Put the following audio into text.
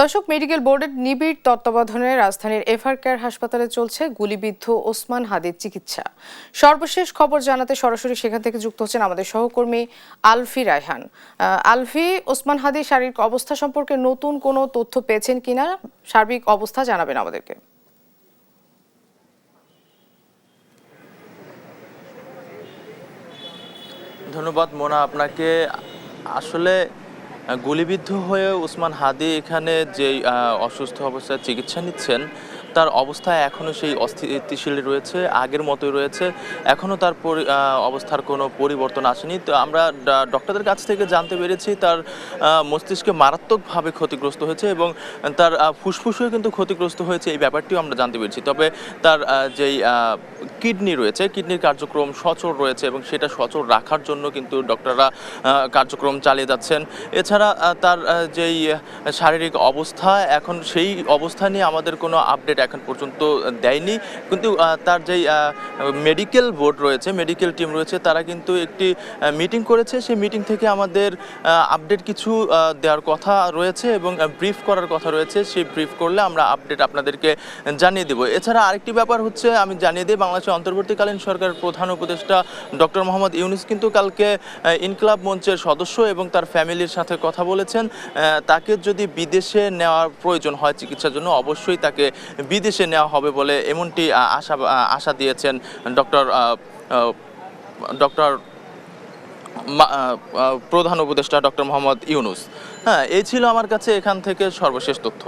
দর্শক, মেডিকেল বোর্ডের নিবিড় তত্ত্বাবধানে রাজধানীর এভার কেয়ার হাসপাতালে চলছে গুলিবিদ্ধ ওসমান হাদির চিকিৎসা। সর্বশেষ খবর জানাতে সরাসরি সেখান থেকে যুক্ত হচ্ছেন আমাদের সহকর্মী আলফি রায়হান। আলফি, ওসমান হাদির শারীরিক অবস্থা সম্পর্কে নতুন কোনো তথ্য পেয়েছেন কিনা, সার্বিক অবস্থা জানাবেন আমাদেরকে। ধন্যবাদ মোনা আপনাকে। আসলে গুলিবিদ্ধ হয়ে ওসমান হাদি এখানে যে অসুস্থ অবস্থায় চিকিৎসা নিচ্ছেন, তার অবস্থা এখনও সেই অস্থিতিশীল রয়েছে, আগের মতোই রয়েছে। এখনও তার অবস্থার কোনো পরিবর্তন আসেনি। তো আমরা ডক্টরদের কাছ থেকে জানতে পেরেছি তার মস্তিষ্কে মারাত্মকভাবে ক্ষতিগ্রস্ত হয়েছে এবং তার ফুসফুসেও কিন্তু ক্ষতিগ্রস্ত হয়েছে, এই ব্যাপারটিও আমরা জানতে পেরেছি। তবে তার যেই কিডনি রয়েছে, কিডনির কার্যক্রম সচল রয়েছে এবং সেটা সচল রাখার জন্য কিন্তু ডক্টররা কার্যক্রম চালিয়ে যাচ্ছেন। এছাড়া তার যেই শারীরিক অবস্থা, এখন সেই অবস্থা নিয়ে আমাদের কোনো আপডেট এখন পর্যন্ত দেয়নি। কিন্তু তার যেই মেডিকেল বোর্ড রয়েছে, মেডিকেল টিম রয়েছে, তারা কিন্তু একটি মিটিং করেছে। সেই মিটিং থেকে আমাদের আপডেট কিছু দেওয়ার কথা রয়েছে এবং ব্রিফ করার কথা রয়েছে। সেই ব্রিফ করলে আমরা আপডেট আপনাদেরকে জানিয়ে দেব। এছাড়া আরেকটি ব্যাপার হচ্ছে, আমি জানিয়ে দিই, বাংলাদেশের অন্তর্বর্তীকালীন সরকারের প্রধান উপদেষ্টা ডক্টর মোহাম্মদ ইউনূস কিন্তু কালকে ইনকিলাব মঞ্চের সদস্য এবং তার ফ্যামিলির সাথে কথা বলেছেন। তাকে যদি বিদেশে নেওয়ার প্রয়োজন হয় চিকিৎসার জন্য, অবশ্যই তাকে বিদেশে নেওয়া হবে বলে এমনটি আশা দিয়েছেন ডক্টর প্রধান উপদেষ্টা ডক্টর মোহাম্মদ ইউনূস। হ্যাঁ, এই ছিল আমার কাছে এখান থেকে সর্বশেষ তথ্য।